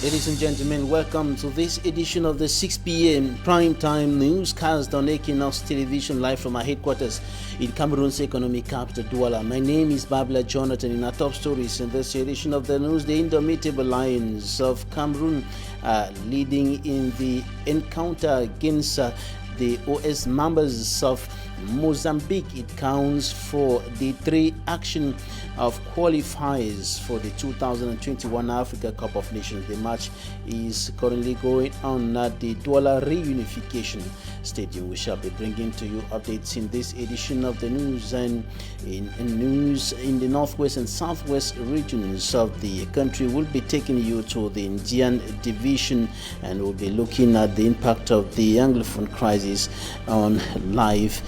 Ladies and gentlemen, welcome to this edition of the 6 p.m. primetime newscast on Equinoxe Television, live from our headquarters in Cameroon's economic capital, Douala. My name is Babla Jonathan. In our top stories in this edition of the news, the indomitable lions of Cameroon leading in the encounter against the OS members of Mozambique. It counts for the three action of qualifiers for the 2021 Africa Cup of Nations. The match is currently going on at the Douala Reunification Stadium. We shall be bringing to you updates in this edition of the news, and in news in the northwest and southwest regions of the country. We'll be taking you to the Indian division, and we'll be looking at the impact of the Anglophone crisis on life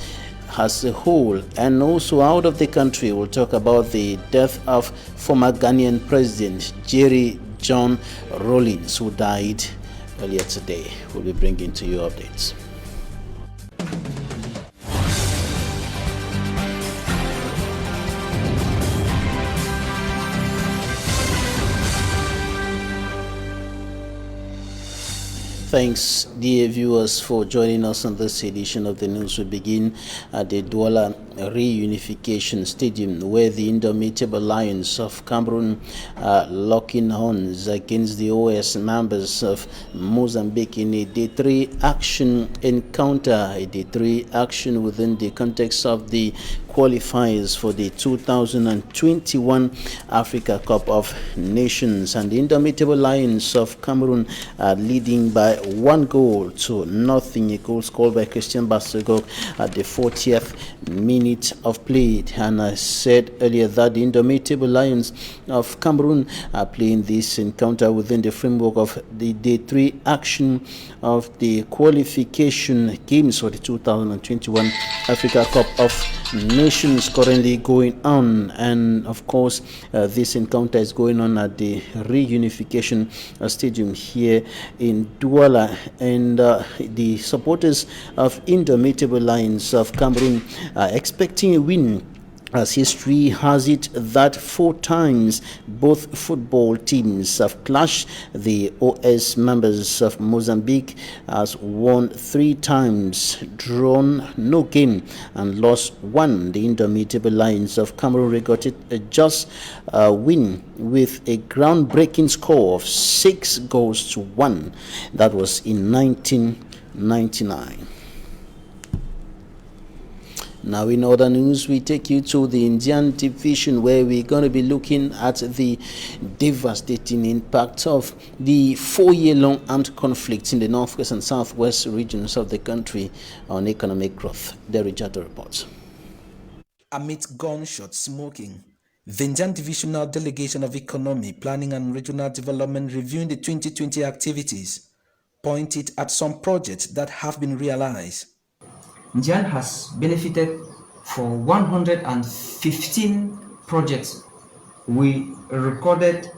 as a whole. And also out of the country, we'll talk about the death of former Ghanaian President Jerry John Rawlings, who died earlier today. We'll be bringing to you updates. Thanks, dear viewers, for joining us on this edition of the news. We begin at the Douala Reunification Stadium, where the indomitable lions of Cameroon are locking horns against the OS members of Mozambique in a Day 3 action encounter, a Day 3 action within the context of the qualifiers for the 2021 Africa Cup of Nations. And the indomitable lions of Cameroon are leading by 1-0 a goal scored by Christian Bastegog at the 40th minute of play. And I said earlier that the indomitable lions of Cameroon are playing this encounter within the framework of the Day 3 action of the qualification games for the 2021 Africa Cup of Nations currently going on. And of course, this encounter is going on at the Reunification Stadium here in Douala, and the supporters of indomitable lions of Cameroon are expecting a win, as history has it that 4 times both football teams have clashed. The OS members of Mozambique has won 3 times, drawn no game, and lost 1. The indomitable lions of Cameroon recorded a just win with a groundbreaking score of 6-1. That was in 1999. Now, in other news, we take you to the Indian division, where we're going to be looking at the devastating impact of the 4-year-long armed conflict in the northwest and southwest regions of the country on economic growth. The Rijato reports. Amid gunshot smoking, the Indian Divisional Delegation of Economy, Planning and Regional Development reviewing the 2020 activities pointed at some projects that have been realized. Indian has benefited from 115 projects. We recorded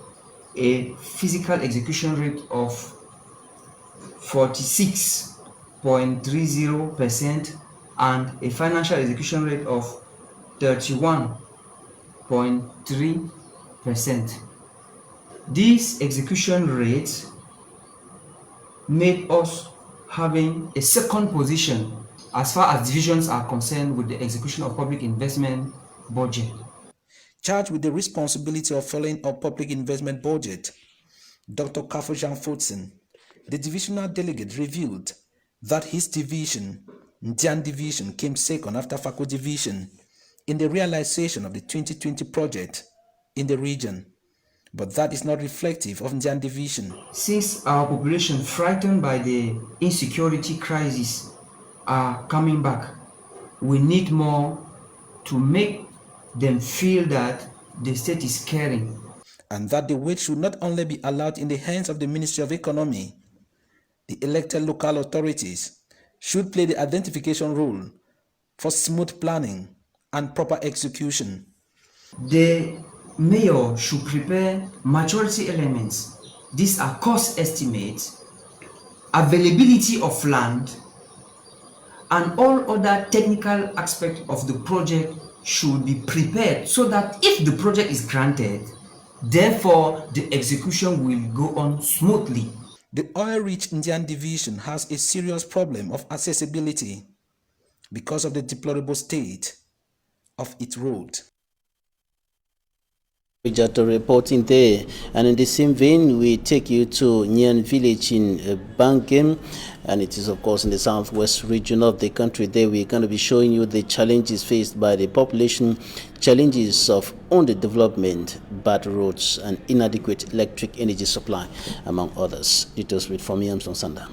a physical execution rate of 46.30% and a financial execution rate of 31.3%. These execution rates made us having a second position as far as divisions are concerned with the execution of public investment budget. Charged with the responsibility of following up public investment budget, Dr. Kafojan Fotsen, the divisional delegate, revealed that his division, Indian Division, came second after Fako Division in the realization of the 2020 project in the region. But that is not reflective of Indian Division. Since our population, frightened by the insecurity crisis, are coming back, we need more to make them feel that the state is caring. And that the weight should not only be allowed in the hands of the Ministry of Economy. The elected local authorities should play the identification role for smooth planning and proper execution. The mayor should prepare maturity elements. These are cost estimates, availability of land, and all other technical aspects of the project should be prepared so that if the project is granted, Therefore, the execution will go on smoothly. The oil-rich Indian division has a serious problem of accessibility because of the deplorable state of its road. Jato reporting there, and in the same vein we take you to Nyan village in Bangem, and it is of course in the southwest region of the country. There we're going to be showing you the challenges faced by the population, challenges of underdevelopment, bad roads and inadequate electric energy supply, among others. Details with from Armstrong Sanda.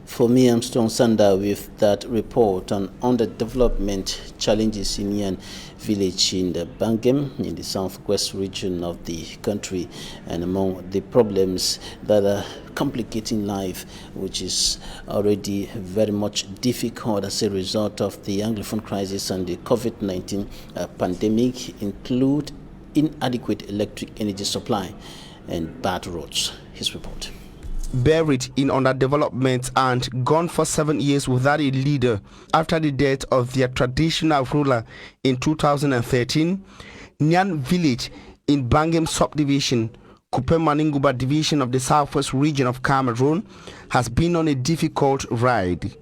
For me, Armstrong Sanda with that report on underdevelopment challenges in Nyan village in the Bangem in the southwest region of the country, and among the problems that are complicating life, which is already very much difficult as a result of the Anglophone crisis and the COVID-19 pandemic, include inadequate electric energy supply and bad roads. His report. Buried in underdevelopment and gone for 7 years without a leader after the death of their traditional ruler in 2013, Nyan village in Bangem subdivision, Kupe Maninguba division of the southwest region of Cameroon, has been on a difficult ride.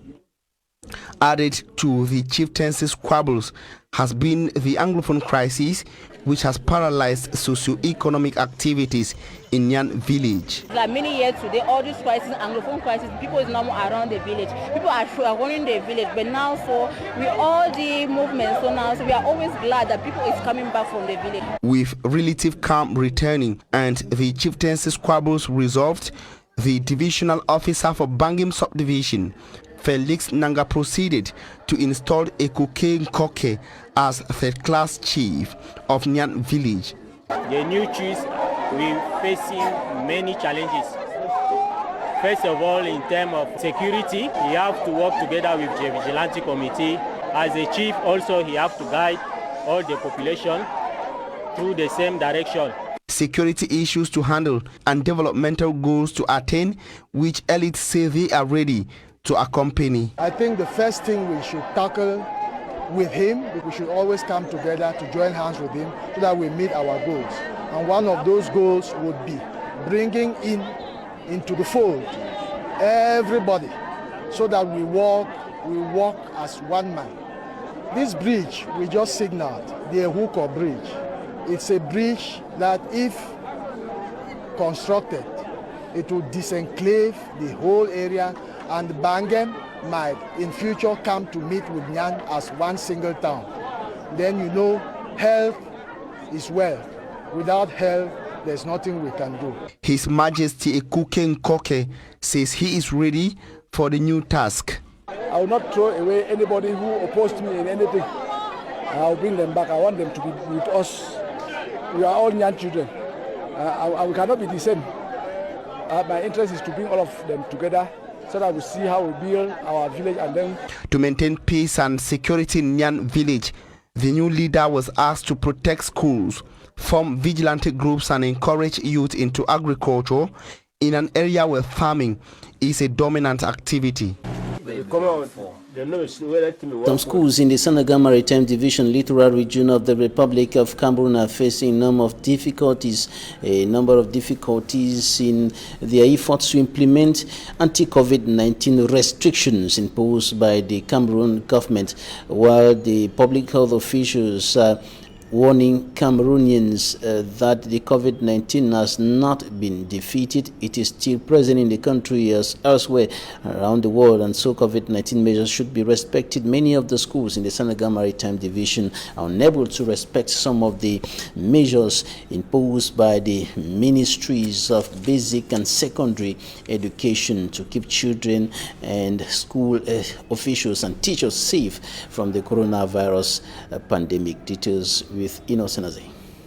Added to the chieftaincy squabbles has been the Anglophone crisis, which has paralyzed socio-economic activities in Nyan village. Like many years today, all these crises, Anglophone crisis, people is now around the village. People are running the village, but now with all the movements, so we are always glad that people is coming back from the village. With relative calm returning and the chieftaincy squabbles resolved, the divisional officer for Bangem subdivision, Felix Nanga, proceeded to install Équinoxe as third-class chief of Nyan village. The new chief will facing many challenges. First of all, in terms of security, he have to work together with the vigilante committee. As a chief, also he have to guide all the population through the same direction. Security issues to handle and developmental goals to attain, which elites say they are ready to accompany. I think the first thing we should tackle with him, we should always come together to join hands with him so that we meet our goals. And one of those goals would be bringing into the fold everybody so that we walk as one man. This bridge we just signaled, the Equinoxe bridge, it's a bridge that if constructed, it will disenclave the whole area, and Bangem might in future come to meet with Nyan as one single town. Then you know health is wealth. Without health, there's nothing we can do. His Majesty Équinoxe says he is ready for the new task. I will not throw away anybody who opposed me in anything. I will bring them back. I want them to be with us. We are all Nyan children. We cannot be the same. My interest is to bring all of them together so that we see how we build our village. And then to maintain peace and security in Nyan village, the new leader was asked to protect schools, form vigilante groups and encourage youth into agriculture in an area where farming is a dominant activity. Some schools in the Senegal Maritime Division, littoral region of the Republic of Cameroon, are facing a number of difficulties in their efforts to implement anti-COVID-19 restrictions imposed by the Cameroon government, while the public health officials are warning Cameroonians that the COVID-19 has not been defeated. It is still present in the country as elsewhere around the world, and so COVID-19 measures should be respected. Many of the schools in the Senegal Maritime Division are unable to respect some of the measures imposed by the ministries of basic and secondary education to keep children and school officials and teachers safe from the coronavirus pandemic. Details with Equinoxe.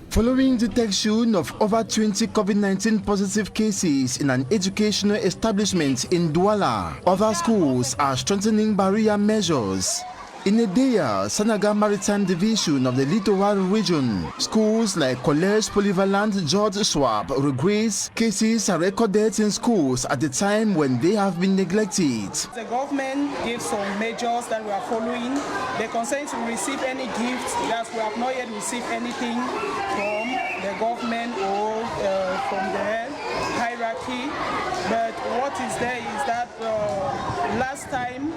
Following detection of over 20 COVID-19 positive cases in an educational establishment in Douala, other schools are strengthening barrier measures. In Edea, Sanaga Maritime Division of the Littoral Region, schools like College Polyvalent George Schwab regrets cases are recorded in schools at the time when they have been neglected. The government gives some measures that we are following. They consent to receive any gifts that we have not yet received anything from the government or from the hierarchy. But what is there is that last time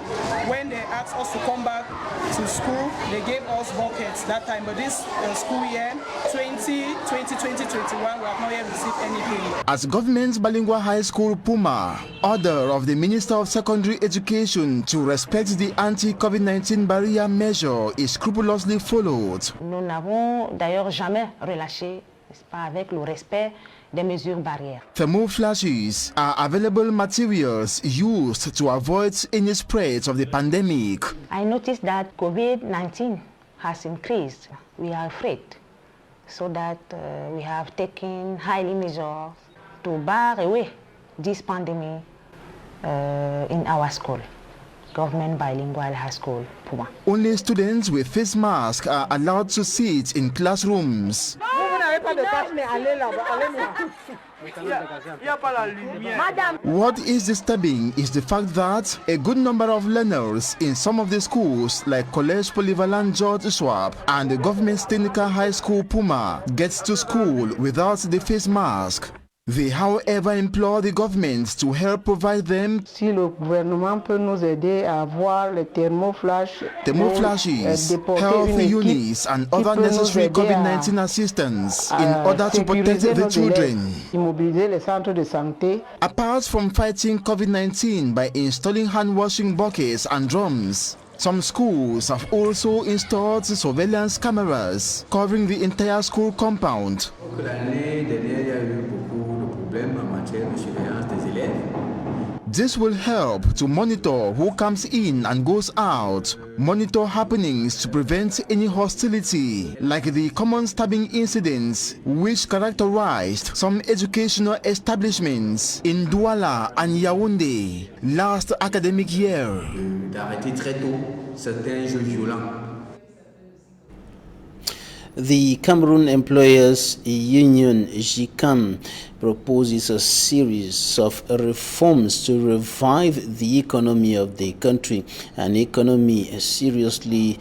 when they asked us to come back to school, they gave us buckets that time. But this school year, 2020-2021, we have not yet received anything. As government's bilingual high school Puma, order of the Minister of Secondary Education to respect the anti-COVID-19 barrier measure is scrupulously followed. Nous n'avons d'ailleurs jamais relâché, n'est-ce pas, avec le respect des mesures barrières. Thermoflashes are available materials used to avoid any spread of the pandemic. I noticed that COVID-19 has increased. We are afraid, so that we have taken highly measures to bar away this pandemic in our school, Government Bilingual High School, Puma. Only students with face masks are allowed to sit in classrooms. What is disturbing is the fact that a good number of learners in some of the schools like College Polyvalent George Schwab and the Government Technical High School Puma gets to school without the face mask. They, however, implore the government to help provide them si le gouvernement peut nous aider à avoir les thermoflashes, health units and other necessary COVID-19 assistance in order to protect the children. Immobiliser les centres de santé. Apart from fighting COVID-19 by installing hand-washing buckets and drums, some schools have also installed surveillance cameras covering the entire school compound. This will help to monitor who comes in and goes out, monitor happenings to prevent any hostility, like the common stabbing incidents which characterized some educational establishments in Douala and Yaoundé last academic year. D'arrêter très tôt certains jeux violents. The Cameroon Employers Union, GCAM, proposes a series of reforms to revive the economy of the country, an economy seriously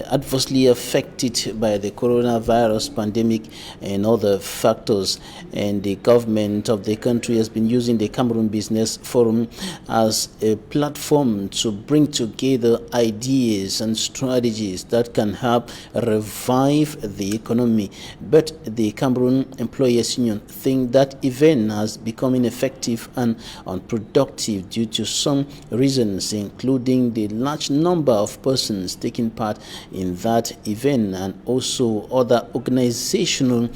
adversely affected by the coronavirus pandemic and other factors. And the government of the country has been using the Cameroon Business Forum as a platform to bring together ideas and strategies that can help revive the economy. But the Cameroon Employers Union think that event has become ineffective and unproductive due to some reasons, including the large number of persons taking part in that event and also other organizational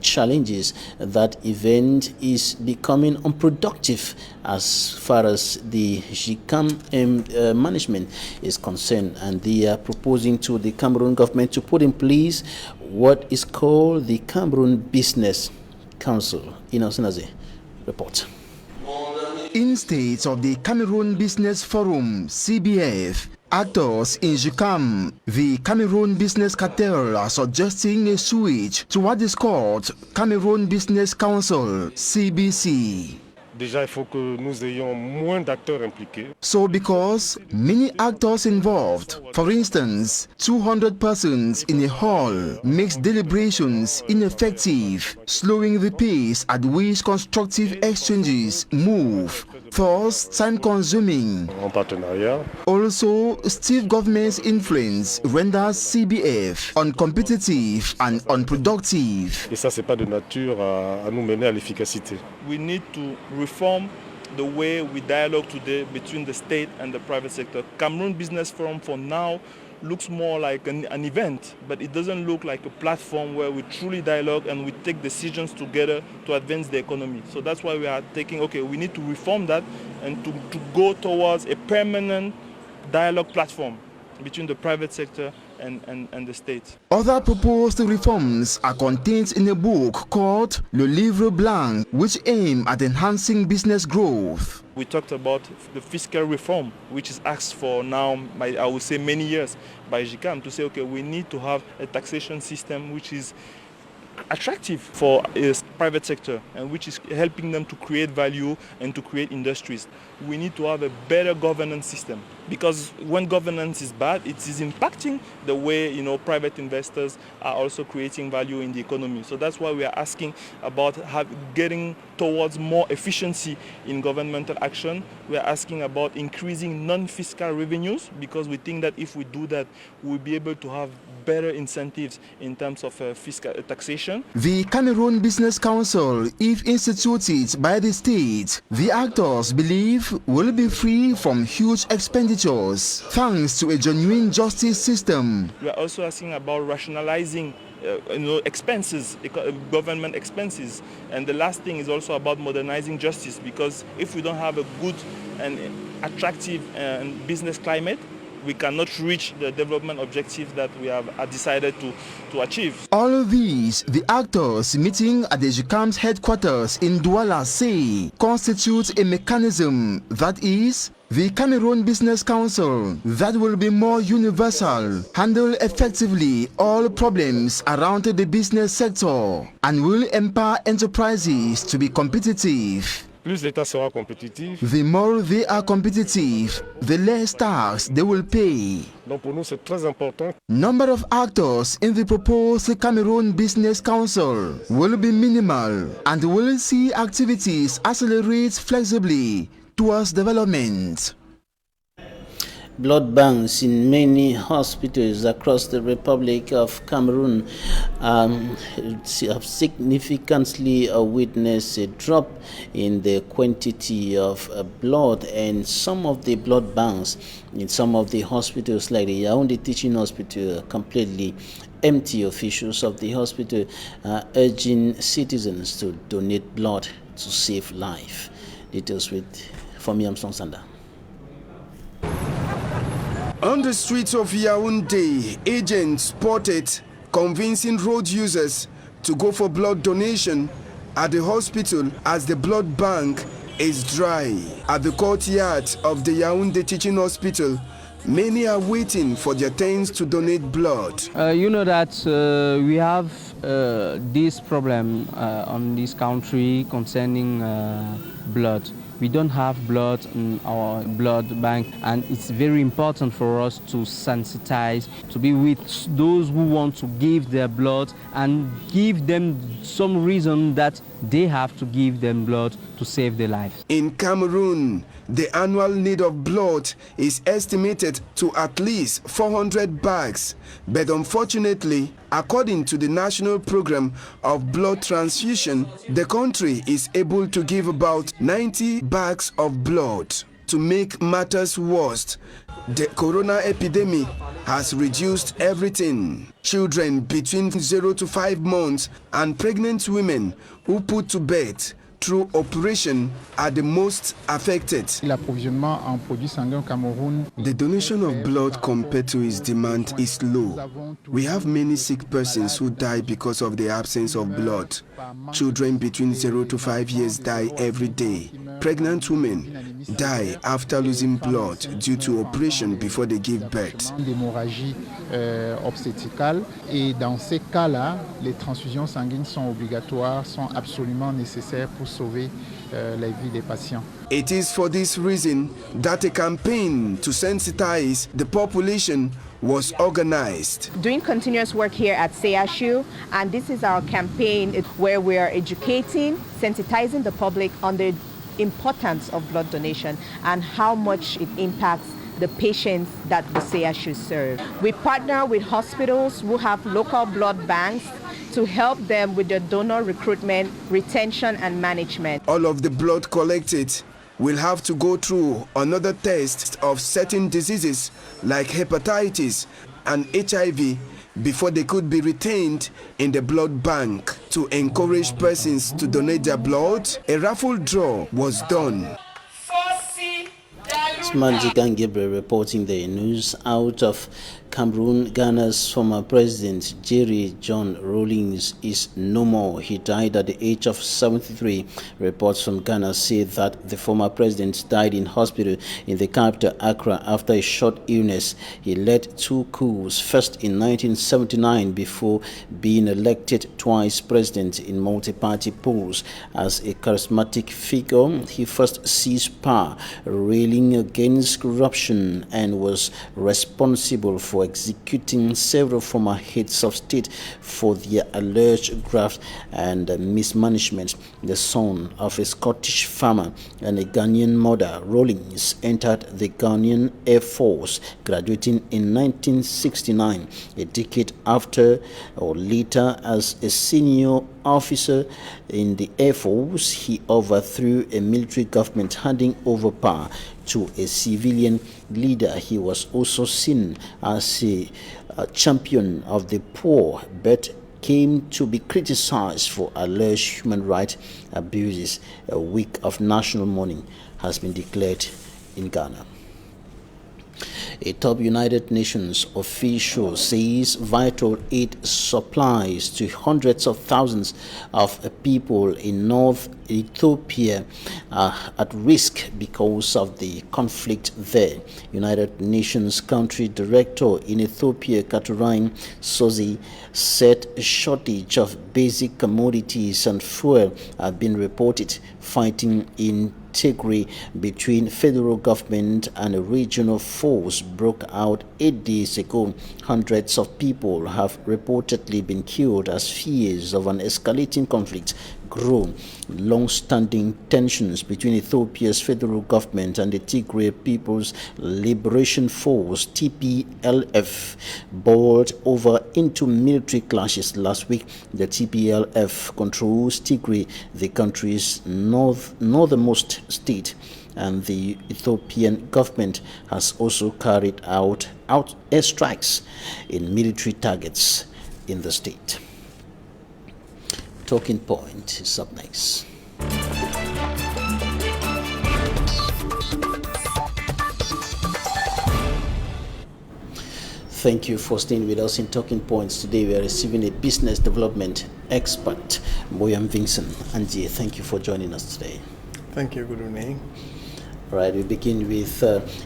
challenges. That event is becoming unproductive as far as the GCAM management is concerned, and they are proposing to the Cameroon government to put in place what is called the Cameroon Business Council. Equinoxe report. Instead of the Cameroon Business Forum, CBF, actors in GCAM, the Cameroon Business Cartel, are suggesting a switch to what is called Cameroon Business Council, CBC. Déjà, il faut que nous ayons moins d'acteurs impliqués. So because many actors involved, for instance, 200 persons in a hall makes deliberations ineffective, slowing the pace at which constructive exchanges move, thus time-consuming. En partenariat. Also, stiff government's influence renders CBF uncompetitive and unproductive. Et ça, c'est pas de nature à nous mener à l'efficacité. We need to reform the way we dialogue today between the state and the private sector. Cameroon Business Forum for now looks more like an event, but it doesn't look like a platform where we truly dialogue and we take decisions together to advance the economy. So that's why we are taking, okay, we need to reform that and to go towards a permanent dialogue platform between the private sector and the state. Other proposed reforms are contained in a book called Le Livre Blanc, which aim at enhancing business growth. We talked about the fiscal reform, which is asked for now, I would say many years, by GICAM, to say, okay, we need to have a taxation system which is attractive for the private sector and which is helping them to create value and to create industries. We need to have a better governance system, because when governance is bad, it is impacting the way private investors are also creating value in the economy. So that's why we are asking about getting towards more efficiency in governmental action. We are asking about increasing non-fiscal revenues, because we think that if we do that, we'll be able to have better incentives in terms of fiscal taxation. The Cameroon Business Council, if instituted by the state, the actors believe will be free from huge expenditures thanks to a genuine justice system. We are also asking about rationalizing expenses, government expenses. And the last thing is also about modernizing justice, because if we don't have a good and attractive business climate, we cannot reach the development objectives that we have decided to achieve. All of these, the actors meeting at the GICAM's headquarters in Douala say, constitute a mechanism, that is, the Cameroon Business Council, that will be more universal, handle effectively all problems around the business sector, and will empower enterprises to be competitive. Plus l'État sera compétitif. The more they are competitive, the less tax they will pay. Donc pour nous, c'est très important. Number of actors in the proposed Cameroon Business Council will be minimal and will see activities accelerate flexibly towards development. Blood banks in many hospitals across the Republic of Cameroon have significantly witnessed a drop in the quantity of blood, and some of the blood banks in some of the hospitals like the Yaoundé Teaching Hospital are completely empty. Officials of the hospital are urging citizens to donate blood to save life. Details with Fomi Armstrong Sanda. On the streets of Yaoundé, agents spotted convincing road users to go for blood donation at the hospital as the blood bank is dry. At the courtyard of the Yaoundé Teaching Hospital, many are waiting for their turns to donate blood. You know that we have this problem on this country concerning blood. We don't have blood in our blood bank, and it's very important for us to sensitize, to be with those who want to give their blood and give them some reason that they have to give them blood to save their lives. In Cameroon, the annual need of blood is estimated to at least 400 bags, but unfortunately, according to the National Program of Blood Transfusion, the country is able to give about 90 bags of blood. To make matters worse, the corona epidemic has reduced everything. Children between 0 to 5 months and pregnant women who put to bed through operation are the most affected. The donation of blood compared to its demand is low. We have many sick persons who die because of the absence of blood. Children between 0 to 5 years die every day. Pregnant women die after losing blood due to operation before they give birth. D'hémorragie obstétricale, et dans ces cas-là, les transfusions sanguines sont obligatoires, sont absolument nécessaires pour sauver la vie des patients. It is for this reason that a campaign to sensitize the population was organized. Doing continuous work here at CSU, and this is our campaign where we are educating, sensitizing the public on the importance of blood donation and how much it impacts the patients that the CSU serve. We partner with hospitals who have local blood banks to help them with their donor recruitment, retention, and management. All of the blood collected will have to go through another test of certain diseases like hepatitis and HIV before they could be retained in the blood bank. To encourage persons to donate their blood, a raffle draw was done. Gabriel reporting the news out of Cameroon, Ghana's former president, Jerry John Rawlings, is no more. He died at the age of 73. Reports from Ghana say that the former president died in hospital in the capital, Accra, after a short illness. He led 2 coups, first in 1979 before being elected twice president in multi-party polls. As a charismatic figure, he first seized power, railing against corruption, and was responsible for executing several former heads of state for their alleged graft and mismanagement. The son of a Scottish farmer and a Ghanaian mother, Rawlings entered the Ghanaian Air Force, graduating in 1969. A decade after or later, as a senior officer in the Air Force, he overthrew a military government, handing over power to a civilian leader. He was also seen as a champion of the poor, but came to be criticized for alleged human rights abuses. A week of national mourning has been declared in Ghana. A top United Nations official says vital aid supplies to hundreds of thousands of people in North Ethiopia are at risk because of the conflict there. United Nations Country Director in Ethiopia, Katurine Sozi, said a shortage of basic commodities and fuel have been reported. Fighting in Tigray between federal government and a regional force broke out 8 days ago. Hundreds of people have reportedly been killed as fears of an escalating conflict grow. Long-standing tensions between Ethiopia's federal government and the Tigray People's Liberation Force (TPLF) boiled over into military clashes last week. The TPLF controls Tigray, the country's northernmost state, and the Ethiopian government has also carried out airstrikes in military targets in the state. Talking Point is up next. Thank you for staying with us in Talking Points. Today we are receiving a business development expert, Boyam Vincent. Angie, thank you for joining us today. Thank you. Good evening. All right, we begin with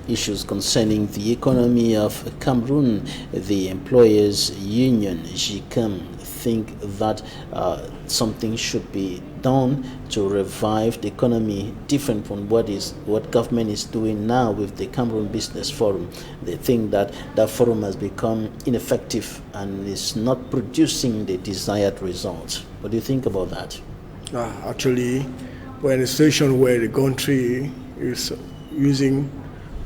issues concerning the economy of Cameroon. The employers' union, GICAM, think that something should be done to revive the economy, different from what government is doing now with the Cameroon Business Forum. They think that that forum has become ineffective and is not producing the desired results. What do you think about that? Actually, we're in a situation where the country is using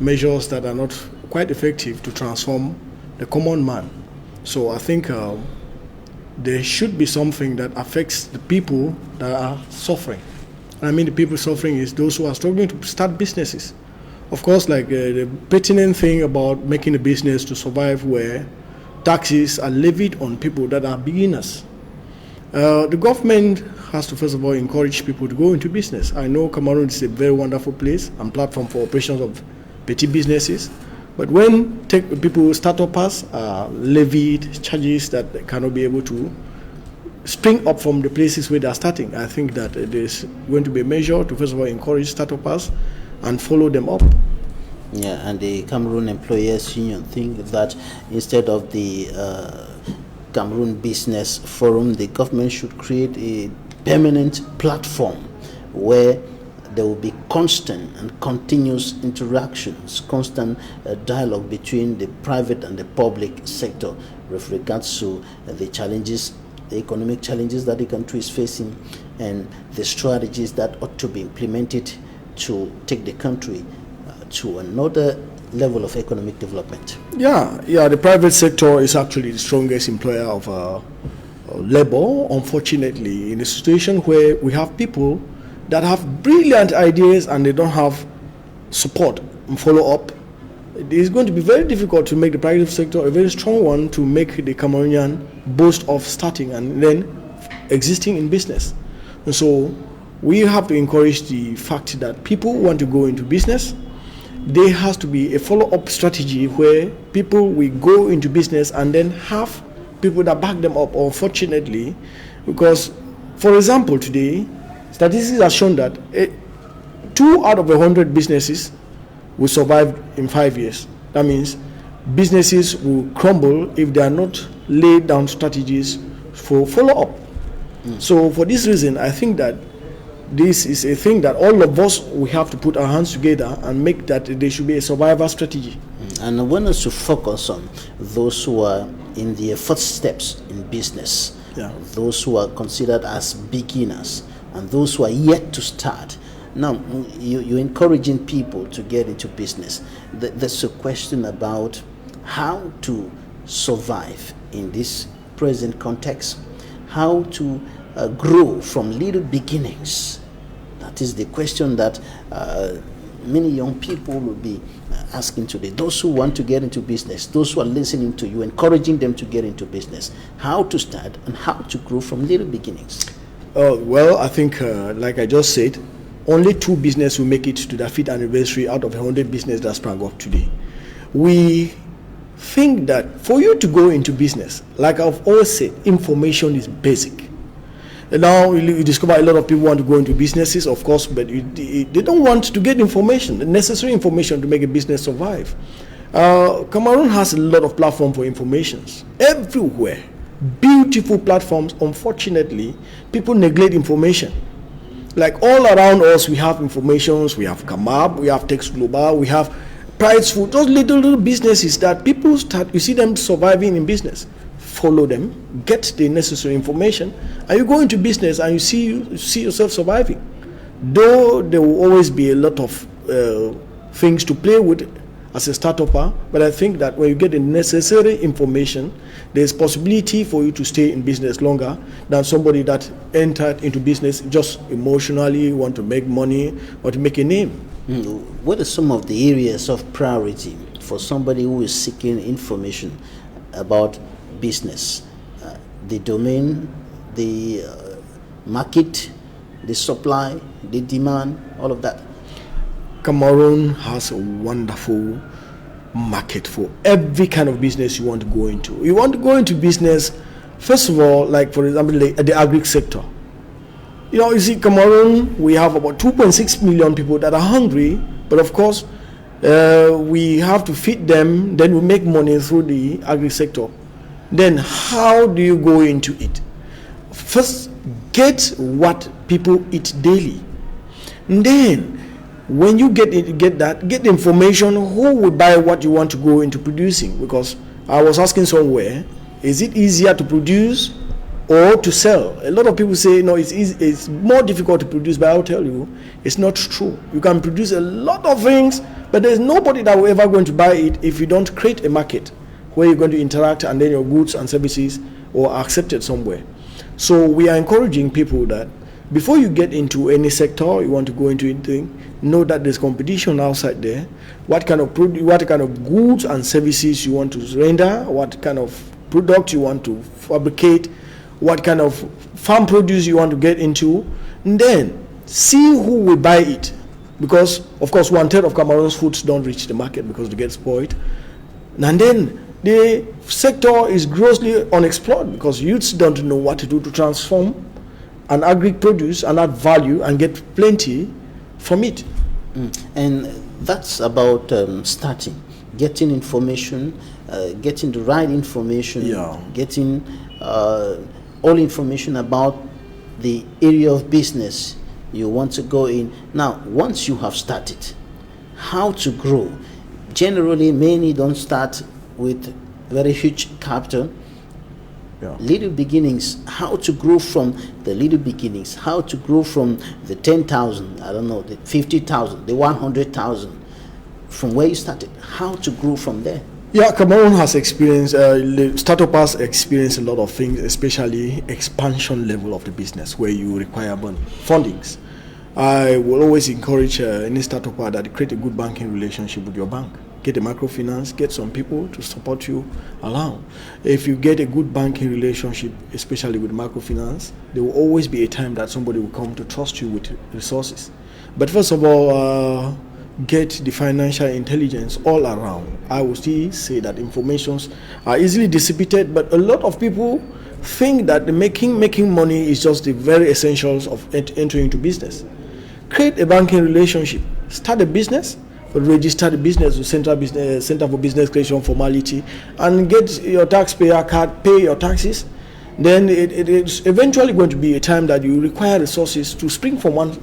measures that are not quite effective to transform the common man. So I think there should be something that affects the people that are suffering. And I mean the people suffering is those who are struggling to start businesses. Of course, like the pertinent thing about making a business to survive where taxes are levied on people that are beginners. The government has to first of all encourage people to go into business. I know Cameroon is a very wonderful place and platform for operations of petty businesses. But when startups are levied charges that cannot be able to spring up from the places where they are starting, I think that there's going to be a measure to first of all encourage startups and follow them up. Yeah, and the Cameroon Employers Union think that instead of the Cameroon Business Forum, the government should create a permanent platform where there will be constant and continuous interactions, constant dialogue between the private and the public sector with regards to the challenges, the economic challenges that the country is facing, and the strategies that ought to be implemented to take the country to another level of economic development. Yeah, the private sector is actually the strongest employer of labor, unfortunately, in a situation where we have people that have brilliant ideas and they don't have support and follow up. It is going to be very difficult to make the private sector a very strong one to make the Cameroonian boast of starting and then existing in business. And so we have to encourage the fact that people want to go into business. there has to be a follow-up strategy where people will go into business and then have people that back them up, unfortunately, because, for example, today, statistics have shown that 2 out of 100 businesses will survive in 5 years. That means businesses will crumble if they are not laid down strategies for follow-up. So for this reason, I think that this is a thing that all of us, we have to put our hands together and make that there should be a survival strategy. And I want us to focus on those who are in their first steps in business, those who are considered as beginners, and those who are yet to start. Now, you're encouraging people to get into business. There's a question about how to survive in this present context, how to grow from little beginnings. That is the question that many young people will be asking today. Those who want to get into business, those who are listening to you, encouraging them to get into business, how to start and how to grow from little beginnings. Well, I think, like I just said, only 2 businesses will make it to the 5th anniversary out of 100 businesses that sprang up today. We think that for you to go into business, like I've always said, information is basic. And now you discover a lot of people want to go into businesses, of course, but they don't want to get information, the necessary information to make a business survive. Cameroon has a lot of platforms for informations everywhere, beautiful platforms. Unfortunately, people neglect information. Like all around us, we have informations. We have Kamab, we have Tex Global, we have Price Food. Those little businesses that people start, you see them surviving in business. Follow them, get the necessary information, and you go into business and you see yourself surviving. Though there will always be a lot of things to play with as a startup, but I think that when you get the necessary information, there's possibility for you to stay in business longer than somebody that entered into business just emotionally, want to make money or to make a name. What are some of the areas of priority for somebody who is seeking information about business? The domain, the market, the supply, the demand, all of that. Cameroon has a wonderful market for every kind of business you want to go into. You want to go into business, first of all, like for example, the agri sector. You see, Cameroon, we have about 2.6 million people that are hungry, but of course, we have to feed them, then we make money through the agri sector. Then how do you go into it? First, get what people eat daily. And then, when you get the information, who will buy what you want to go into producing? Because I was asking somewhere, is it easier to produce or to sell? A lot of people say, no, it's more difficult to produce, but I'll tell you, it's not true. You can produce a lot of things, but there's nobody that will ever going to buy it if you don't create a market where you're going to interact and then your goods and services are accepted somewhere. So we are encouraging people that before you get into any sector, you want to go into anything, know that there's competition outside there. What kind of goods and services you want to render, what kind of product you want to fabricate, what kind of farm produce you want to get into, and then see who will buy it. Because, of course, 1/3 of Cameroon's foods don't reach the market because they get spoiled. And then the sector is grossly unexplored because youths don't know what to do to transform an agri produce and add value and get plenty from it. And that's about starting, getting information, getting the right information, getting all information about the area of business you want to go in. Now, once you have started, how to grow? Generally, many don't start with very huge capital. Little beginnings, how to grow from the little beginnings, how to grow from the 10,000, I don't know, the 50,000, the 100,000, from where you started, how to grow from there. Yeah, Cameroon has experienced, startup has experienced a lot of things, especially expansion level of the business where you require fundings. I will always encourage any startup that create a good banking relationship with your bank. Get a microfinance, get some people to support you along. If you get a good banking relationship, especially with microfinance, there will always be a time that somebody will come to trust you with resources. But first of all, get the financial intelligence all around, I would still say that informations are easily dissipated, but a lot of people think that the making money is just the very essentials of entering into business. Create a banking relationship, start a business, register the business with Center for Business Creation Formality, and get your taxpayer card, pay your taxes. Then it's eventually going to be a time that you require resources to spring from one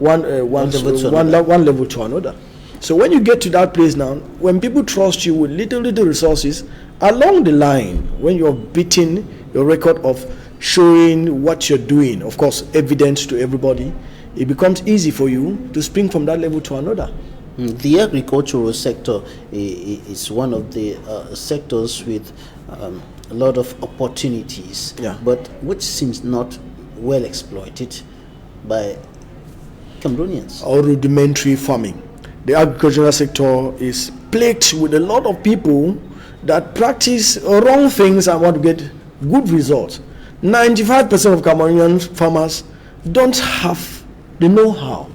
level to another. So when you get to that place now, when people trust you with little resources, along the line, when you're beating your record of showing what you're doing, of course, evident to everybody, it becomes easy for you to spring from that level to another. The agricultural sector is one of the sectors with a lot of opportunities, but which seems not well exploited by Cameroonians. Or rudimentary farming. The agricultural sector is plagued with a lot of people that practice wrong things and want to get good results. 95% of Cameroonian farmers don't have the know-how.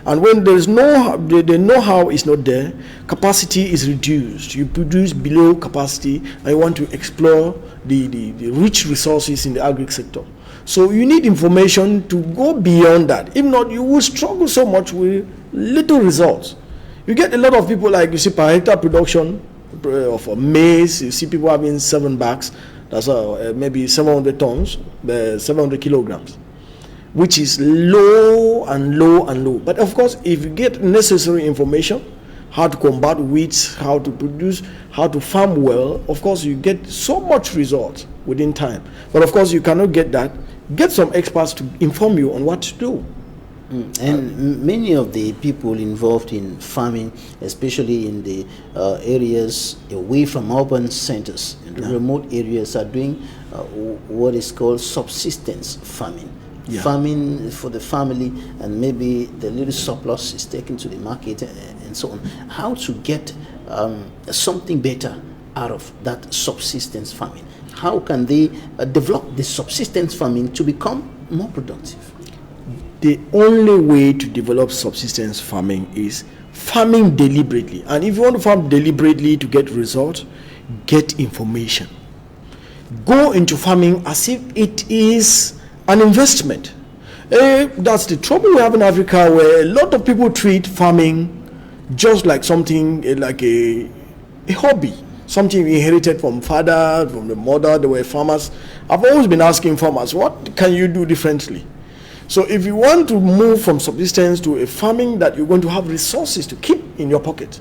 And when there is the know-how is not there, capacity is reduced. You produce below capacity and you want to explore the rich resources in the agri sector. So you need information to go beyond that. If not, you will struggle so much with little results. You get a lot of people, like you see per hectare production of maize, you see people having 7 bags, that's maybe 700 tons, 700 kilograms. Which is low and low and low. But of course, if you get necessary information, how to combat weeds, how to produce, how to farm well, of course you get so much results within time. But of course you cannot get that. Get some experts to inform you on what to do. And many of the people involved in farming, especially in the areas away from urban centers, in the remote areas, are doing what is called subsistence farming. Farming for the family, and maybe the little surplus is taken to the market and so on. How to get something better out of that subsistence farming? How can they develop the subsistence farming to become more productive? The only way to develop subsistence farming is farming deliberately. And if you want to farm deliberately to get results, get information. Go into farming as if it is an investment. That's the trouble we have in Africa, where a lot of people treat farming just like something like a hobby, something inherited from father, from the mother. They were farmers. I've always been asking farmers, what can you do differently? So if you want to move from subsistence to a farming that you're going to have resources to keep in your pocket,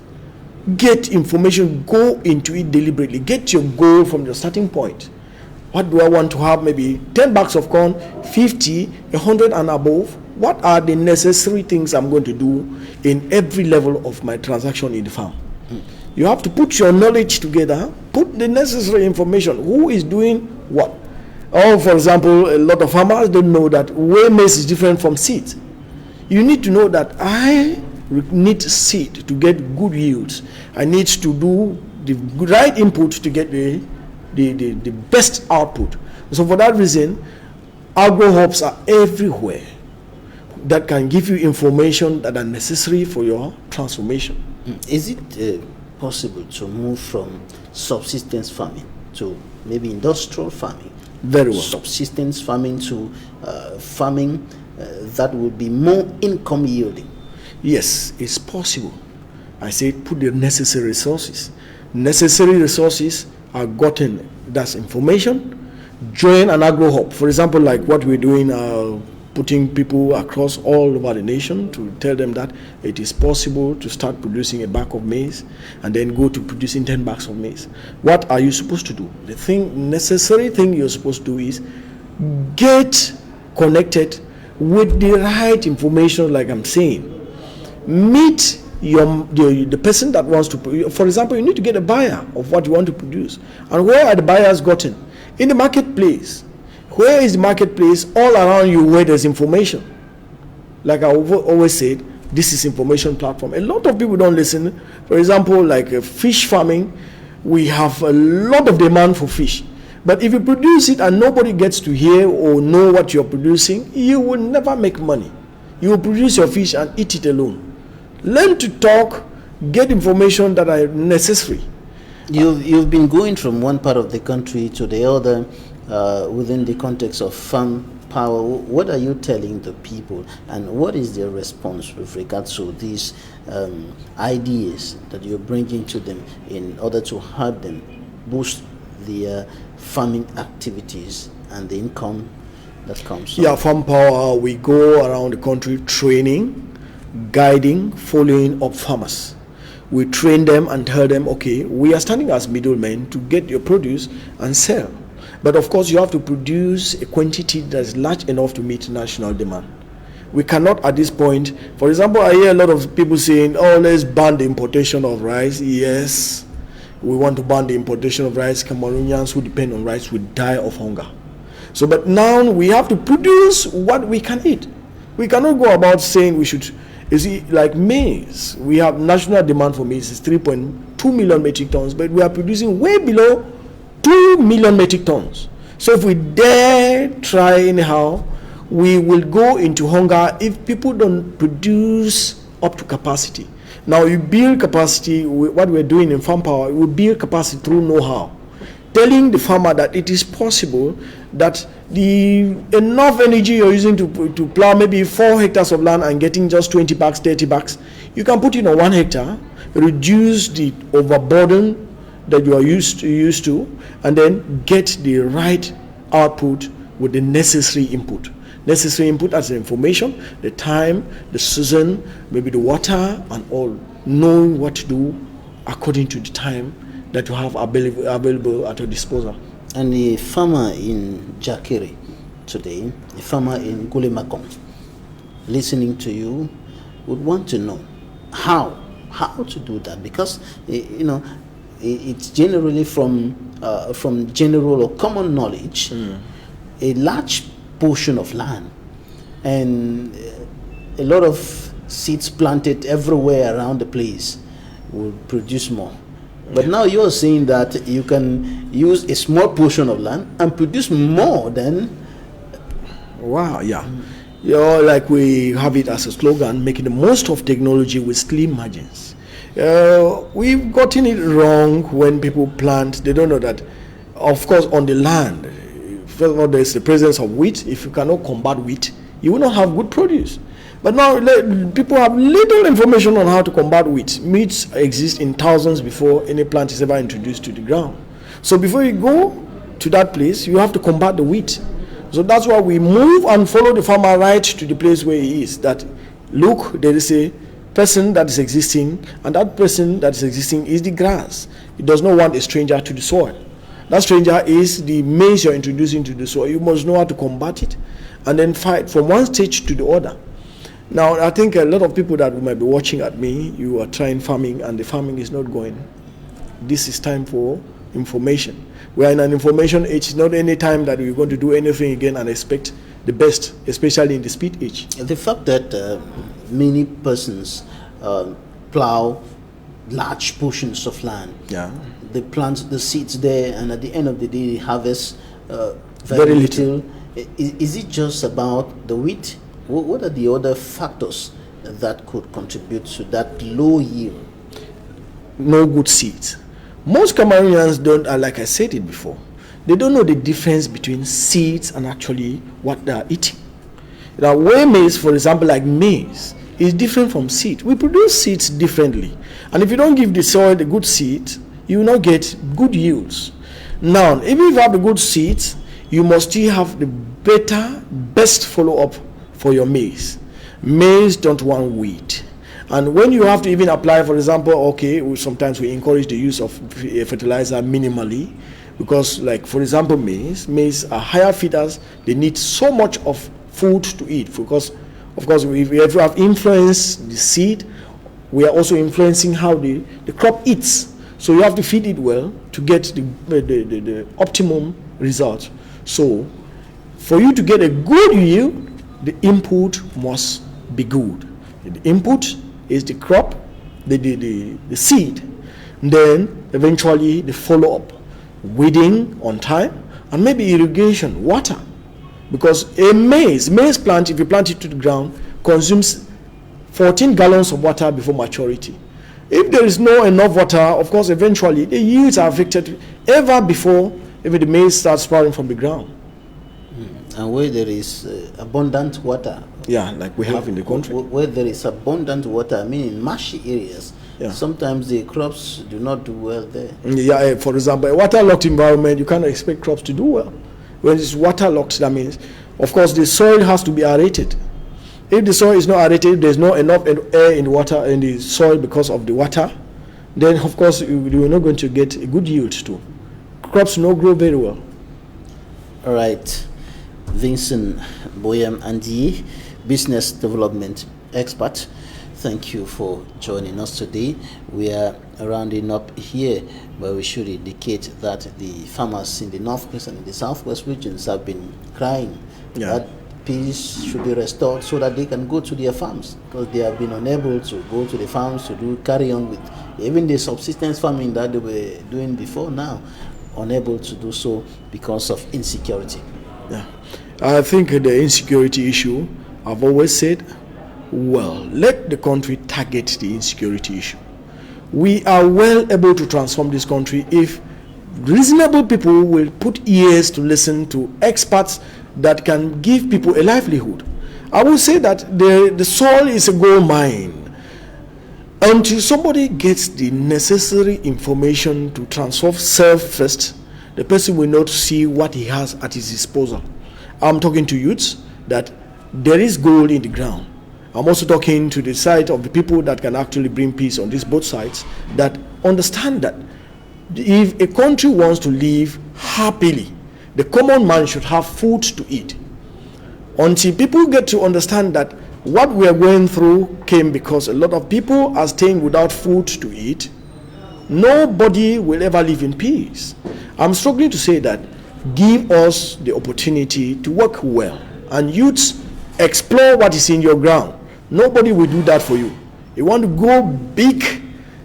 get information, go into it deliberately, get your goal from your starting point. What do I want to have? Maybe 10 bags of corn, 50, 100 and above. What are the necessary things I'm going to do in every level of my transaction in the farm? You have to put your knowledge together, put the necessary information. Who is doing what? Or, for example, a lot of farmers don't know that whey maize is different from seed. You need to know that I need seed to get good yields. I need to do the right input to get the best output. So for that reason, agro hubs are everywhere that can give you information that are necessary for your transformation. Is it possible to move from subsistence farming to maybe industrial farming? Very well. Subsistence farming to farming that would be more income yielding? Yes, it's possible. I say put the necessary resources. Necessary resources are gotten, that's information. Join an agro hub, for example, like what we're doing, putting people across all over the nation to tell them that it is possible to start producing a bag of maize and then go to producing 10 bags of maize. What are you supposed to do? The necessary thing you're supposed to do is get connected with the right information, like I'm saying. Meet the person that wants to, for example, you need to get a buyer of what you want to produce. And where are the buyers gotten? In the marketplace. Where is the marketplace? All around you where there's information. Like I always said, this is information platform. A lot of people don't listen. For example, like fish farming, we have a lot of demand for fish. But if you produce it and nobody gets to hear or know what you're producing, you will never make money. You will produce your fish and eat it alone. Learn to talk, get information that are necessary. You've been going from one part of the country to the other within the context of farm power. What are you telling the people, and what is their response with regards to these ideas that you're bringing to them in order to help them boost their farming activities and the income that comes? Yeah, farm power, we go around the country training, guiding, following up farmers. We train them and tell them, okay, we are standing as middlemen to get your produce and sell. But of course, you have to produce a quantity that's large enough to meet national demand. We cannot at this point, for example, I hear a lot of people saying, oh, let's ban the importation of rice. Yes, we want to ban the importation of rice. Cameroonians who depend on rice will die of hunger. So, but now we have to produce what we can eat. We cannot go about saying we should. You see, like maize, we have national demand for maize is 3.2 million metric tons, but we are producing way below 2 million metric tons. So if we dare try anyhow, we will go into hunger if people don't produce up to capacity. Now you build capacity, what we're doing in farm power, we build capacity through know-how. Telling the farmer that it is possible that the enough energy you're using to plow maybe 4 hectares of land and getting just 20 bucks, 30 bucks, you can put it on 1 hectare, reduce the overburden that you are used to, and then get the right output with the necessary input. Necessary input as the information, the time, the season, maybe the water, and all. Knowing what to do according to the time that you have available at your disposal. And the farmer in Jakiri today, the farmer in Gulimakong, listening to you, would want to know how to do that, because you know it's generally from general or common knowledge, a large portion of land and a lot of seeds planted everywhere around the place will produce more. But now you're saying that you can use a small portion of land and produce more than... Wow, yeah. You know, like we have it as a slogan, making the most of technology with slim margins. We've gotten it wrong when people plant. They don't know that, of course, on the land, first of all, there's the presence of wheat. If you cannot combat wheat, you will not have good produce. But now people have little information on how to combat weeds. Weeds exist in thousands before any plant is ever introduced to the ground. So before you go to that place, you have to combat the weed. So that's why we move and follow the farmer right to the place where he is. That, look, there is a person that is existing, and that person that is existing is the grass. It does not want a stranger to the soil. That stranger is the maize you're introducing to the soil. You must know how to combat it and then fight from one stage to the other. Now, I think a lot of people that might be watching at me, you are trying farming and the farming is not going. This is time for information. We are in an information age. It's not any time that we're going to do anything again and expect the best, especially in the speed age. The fact that many persons plow large portions of land, they plant the seeds there, and at the end of the day, harvest very little. Is it just about the wheat? What are the other factors that could contribute to that low yield? No good seeds. Most Cameroonians don't, like I said it before, they don't know the difference between seeds and actually what they are eating. Now, where maize, for example, like maize, is different from seed. We produce seeds differently. And if you don't give the soil the good seeds, you will not get good yields. Now, even if you have the good seeds, you must still have the best follow-up for your maize. Maize don't want weed. And when you have to even apply, for example, okay, sometimes we encourage the use of fertilizer minimally, because, like, for example, maize are higher feeders. They need so much of food to eat, because, of course, if we have influenced the seed, we are also influencing how the crop eats. So you have to feed it well to get the optimum result. So for you to get a good yield, the input must be good. The input is the crop, the seed. And then eventually the follow-up, weeding on time, and maybe irrigation, water. Because a maize plant, if you plant it to the ground, consumes 14 gallons of water before maturity. If there is no enough water, of course, eventually the yields are affected ever before if the maize starts sprouting from the ground. And where there is abundant water, like we have in the country, where there is abundant water, I mean in marshy areas, sometimes the crops do not do well there. For example, a waterlogged environment, you cannot expect crops to do well. When it's waterlogged, that means, of course, the soil has to be aerated. If the soil is not aerated, there's not enough air in the water in the soil because of the water, then of course you're not going to get a good yield too. Crops will not grow very well. All right, Vincent Boyam Andi, business development expert. Thank you for joining us today. We are rounding up here, but we should indicate that the farmers in the northwest and in the southwest regions have been crying that peace should be restored so that they can go to their farms, because they have been unable to go to the farms to carry on with even the subsistence farming that they were doing before, now unable to do so because of insecurity. I think the insecurity issue, I've always said, well, let the country target the insecurity issue. We are well able to transform this country if reasonable people will put ears to listen to experts that can give people a livelihood. I will say that the soil is a gold mine. Until somebody gets the necessary information to transform self first, the person will not see what he has at his disposal. I'm talking to youths that there is gold in the ground. I'm also talking to the side of the people that can actually bring peace on these both sides, that understand that if a country wants to live happily, the common man should have food to eat. Until people get to understand that what we are going through came because a lot of people are staying without food to eat, nobody will ever live in peace. I'm struggling to say that give us the opportunity to work well, and youths, explore what is in your ground. Nobody will do that for you. You want to go big,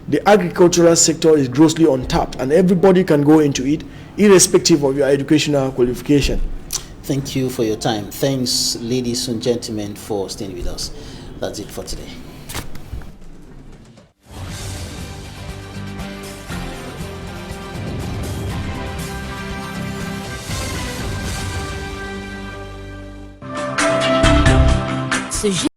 the agricultural sector is grossly untapped and everybody can go into it irrespective of your educational qualification. Thank you for your time. Thanks, ladies and gentlemen, for staying with us. That's it for today.